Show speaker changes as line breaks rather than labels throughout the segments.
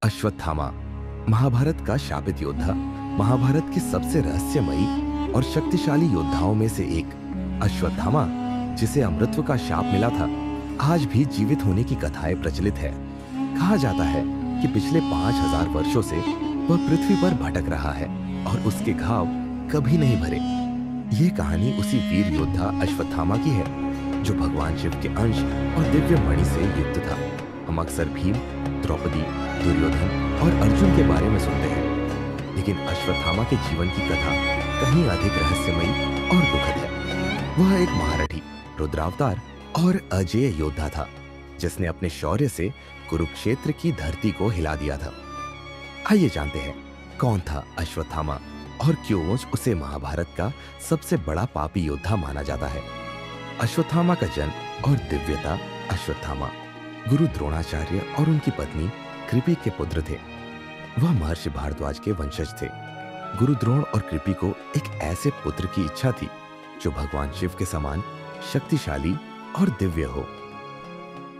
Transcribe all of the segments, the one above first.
अश्वत्थामा महाभारत का शापित योद्धा, महाभारत के सबसे रहस्यमयी और शक्तिशाली योद्धाओं में से एक। अश्वत्थामा, जिसे अमृतत्व का शाप मिला था, आज भी जीवित होने की कथाएं प्रचलित है। कहा जाता है कि पिछले 5000 वर्षों से वह पृथ्वी पर भटक रहा है और उसके घाव कभी नहीं भरे। ये कहानी उसी वीर योद्धा अश्वत्थामा की है जो भगवान शिव के अंश और दिव्य मणि से युक्त था। हम अक्सर भीम, द्रौपदी, दुर्योधन और अर्जुन के बारे में सुनते हैं, लेकिन अश्वत्थामा के जीवन की कथा कहीं अधिक रहस्यमयी और दुखद है। वह एक महारथी, रुद्रावतार और अजेय योद्धा था, जिसने अपने शौर्य से कुरुक्षेत्र की धरती को हिला दिया था। आइए जानते हैं कौन था अश्वत्थामा और क्यों उसे महाभारत का सबसे बड़ा पापी योद्धा माना जाता है। अश्वत्थामा का जन्म और दिव्यता। अश्वत्थामा गुरु द्रोणाचार्य और उनकी पत्नी कृपि के पुत्र थे। वह महर्षि भारद्वाज के वंशज थे। गुरु द्रोण और कृपि को एक ऐसे पुत्र की इच्छा थी जो भगवान शिव के समान शक्तिशाली और दिव्य हो।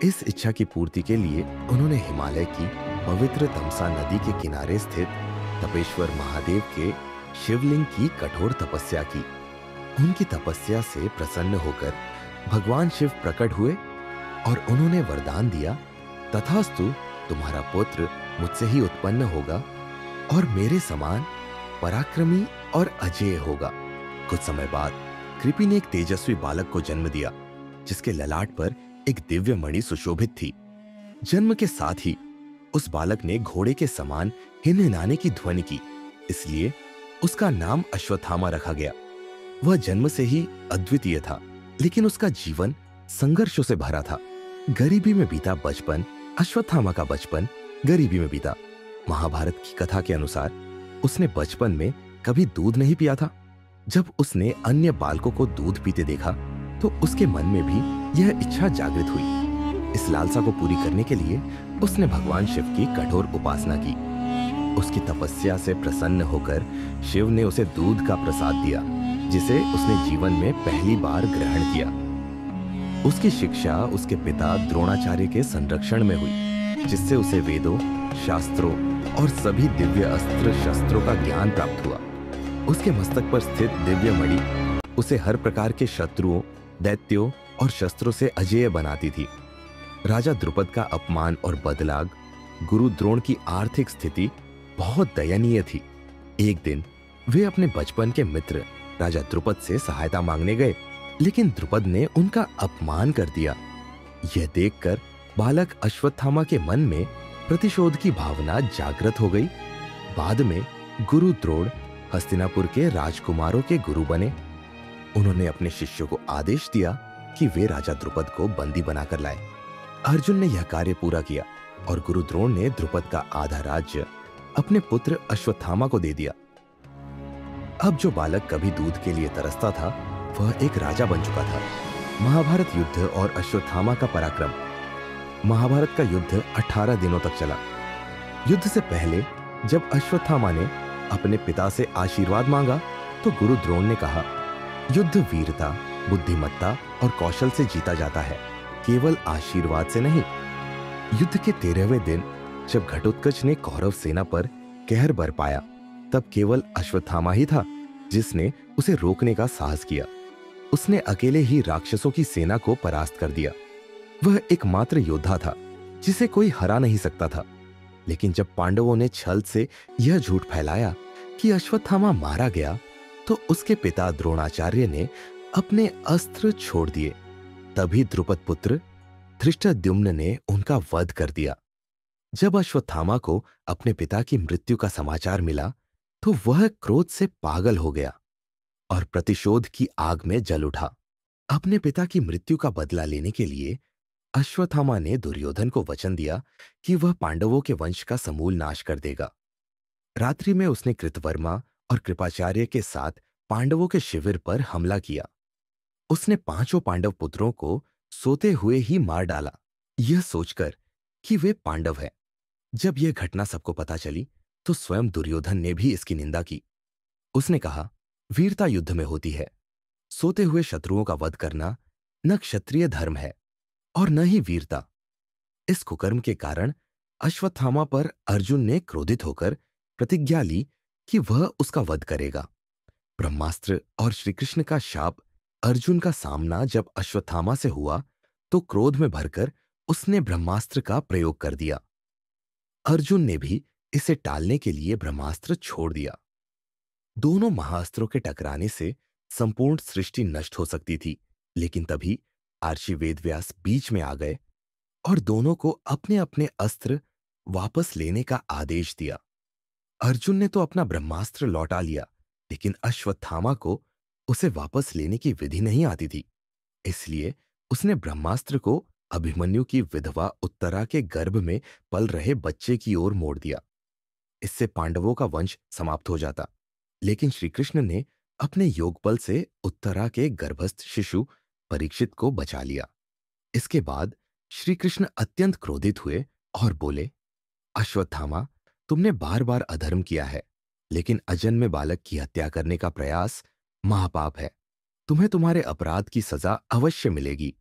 इस इच्छा की पूर्ति के लिए उन्होंने हिमालय की पवित्र तमसा नदी के किनारे स्थित तपेश्वर महादेव के शिवलिंग की कठोर तपस्या की। उनकी तपस्या से प्रसन्न होकर भगवान शिव प्रकट हुए और उन्होंने वरदान दिया, तथास्तु, तुम्हारा पुत्र मुझसे ही उत्पन्न होगा और मेरे समान पराक्रमी और अजेय होगा। कुछ समय बाद कृपि ने एक तेजस्वी बालक को जन्म दिया, जिसके ललाट पर एक दिव्य मणि सुशोभित थी। जन्म के साथ ही उस बालक ने घोड़े के समान हिनहिनाने की ध्वनि की, इसलिए उसका नाम अश्वत्थामा रखा गया। वह जन्म से ही अद्वितीय था, लेकिन उसका जीवन संघर्षों से भरा था। गरीबी में बीता बचपन। अश्वत्थामा का बचपन गरीबी में बीता। महाभारत की कथा के अनुसार उसने बचपन में कभी दूध नहीं पिया था। जब उसने अन्य बालकों को दूध पीते देखा तो उसके मन में भी यह इच्छा जागृत हुई। इस लालसा को पूरी करने के लिए उसने भगवान शिव की कठोर उपासना की। उसकी तपस्या से प्रसन्न होकर शिव ने उसे दूध का प्रसाद दिया, जिसे उसने जीवन में पहली बार ग्रहण किया। उसकी शिक्षा उसके पिता द्रोणाचार्य के संरक्षण में हुई, जिससे उसे वेदों, शास्त्रों और सभी दिव्य अस्त्र शस्त्रों का ज्ञान प्राप्त हुआ। उसके मस्तक पर स्थित दिव्य मणि उसे हर प्रकार के शत्रुओं, दैत्यों और शस्त्रों से अजेय बनाती थी। राजा द्रुपद का अपमान और बदलाग। गुरु द्रोण की आर्थिक स्थिति बहुत दयनीय थी। एक दिन वे अपने बचपन के मित्र राजा द्रुपद से सहायता मांगने गए, लेकिन द्रुपद ने उनका अपमान कर दिया। यह देखकर बालक अश्वत्थामा के मन में प्रतिशोध की भावना जागृत हो गई। बाद में गुरु द्रोण हस्तिनापुर के राजकुमारों के गुरु बने। उन्होंने अपने शिष्यों को आदेश दिया कि वे राजा द्रुपद को बंदी बनाकर लाए। अर्जुन ने यह कार्य पूरा किया और गुरु द्रोण ने द्रुपद का आधा राज्य अपने पुत्र अश्वत्थामा को दे दिया। अब जो बालक कभी दूध के लिए तरसता था, वह एक राजा बन चुका था। महाभारत युद्ध और अश्वत्थामा का पराक्रम। महाभारत का युद्ध 18 दिनों तक चला। युद्ध से पहले जब अश्वत्थामा ने अपने पिता से आशीर्वाद मांगा तो गुरु द्रोण ने कहा, युद्ध वीरता, बुद्धिमत्ता और कौशल से जीता जाता है, केवल आशीर्वाद से नहीं। युद्ध के 13वें दिन जब घटोत्कच ने कौरव सेना पर कहर बरपाया, तब केवल अश्वत्थामा ही था जिसने उसे रोकने का साहस किया। उसने अकेले ही राक्षसों की सेना को परास्त कर दिया। वह एकमात्र योद्धा था जिसे कोई हरा नहीं सकता था। लेकिन जब पांडवों ने छल से यह झूठ फैलाया कि अश्वत्थामा मारा गया, तो उसके पिता द्रोणाचार्य ने अपने अस्त्र छोड़ दिए। तभी द्रुपद पुत्र धृष्टद्युम्न ने उनका वध कर दिया। जब अश्वत्थामा को अपने पिता की मृत्यु का समाचार मिला तो वह क्रोध से पागल हो गया और प्रतिशोध की आग में जल उठा। अपने पिता की मृत्यु का बदला लेने के लिए अश्वत्थामा ने दुर्योधन को वचन दिया कि वह पांडवों के वंश का समूल नाश कर देगा। रात्रि में उसने कृतवर्मा और कृपाचार्य के साथ पांडवों के शिविर पर हमला किया। उसने 5 पांडव पुत्रों को सोते हुए ही मार डाला, यह सोचकर कि वे पांडव हैं। जब यह घटना सबको पता चली तो स्वयं दुर्योधन ने भी इसकी निंदा की। उसने कहा, वीरता युद्ध में होती है। सोते हुए शत्रुओं का वध करना न क्षत्रिय धर्म है और न ही वीरता। इस कुकर्म के कारण अश्वत्थामा पर अर्जुन ने क्रोधित होकर प्रतिज्ञा ली कि वह उसका वध करेगा। ब्रह्मास्त्र और श्री कृष्ण का शाप अर्जुन का सामना जब अश्वत्थामा से हुआ तो क्रोध में भरकर उसने ब्रह्मास्त्र का प्रयोग कर दिया। अर्जुन ने भी इसे टालने के लिए ब्रह्मास्त्र छोड़ दिया। दोनों महाअस्त्रों के टकराने से संपूर्ण सृष्टि नष्ट हो सकती थी, लेकिन तभी महर्षि वेदव्यास बीच में आ गए और दोनों को अपने अपने अस्त्र वापस लेने का आदेश दिया। अर्जुन ने तो अपना ब्रह्मास्त्र लौटा लिया, लेकिन अश्वत्थामा को उसे वापस लेने की विधि नहीं आती थी। इसलिए उसने ब्रह्मास्त्र को अभिमन्यु की विधवा उत्तरा के गर्भ में पल रहे बच्चे की ओर मोड़ दिया। इससे पांडवों का वंश समाप्त हो जाता, लेकिन श्री कृष्ण ने अपने योगबल से उत्तरा के गर्भस्थ शिशु परीक्षित को बचा लिया। इसके बाद श्री कृष्ण अत्यंत क्रोधित हुए और बोले, अश्वत्थामा, तुमने बार बार अधर्म किया है, लेकिन अजन्मे बालक की हत्या करने का प्रयास महापाप है। तुम्हें तुम्हारे अपराध की सजा अवश्य मिलेगी।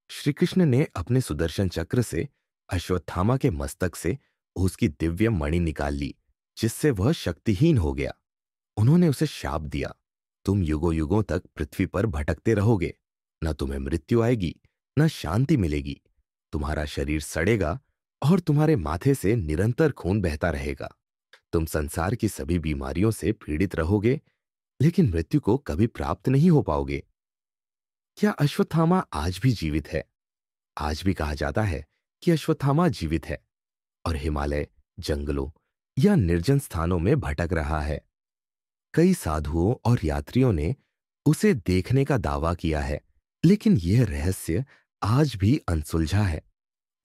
श्री कृष्ण ने अपने सुदर्शन चक्र से अश्वत्थामा के मस्तक से उसकी दिव्य मणि निकाल ली, जिससे वह शक्तिहीन हो गया। उन्होंने उसे शाप दिया, तुम युगों युगों तक पृथ्वी पर भटकते रहोगे। न तुम्हें मृत्यु आएगी, न शांति मिलेगी। तुम्हारा शरीर सड़ेगा और तुम्हारे माथे से निरंतर खून बहता रहेगा। तुम संसार की सभी बीमारियों से पीड़ित रहोगे, लेकिन मृत्यु को कभी प्राप्त नहीं हो पाओगे। क्या अश्वत्थामा आज भी जीवित है? आज भी कहा जाता है कि अश्वत्थामा जीवित है और हिमालय, जंगलों या निर्जन स्थानों में भटक रहा है। कई साधुओं और यात्रियों ने उसे देखने का दावा किया है, लेकिन यह रहस्य आज भी अनसुलझा है।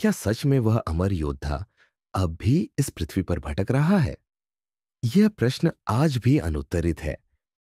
क्या सच में वह अमर योद्धा अब भी इस पृथ्वी पर भटक रहा है? यह प्रश्न आज भी अनुत्तरित है।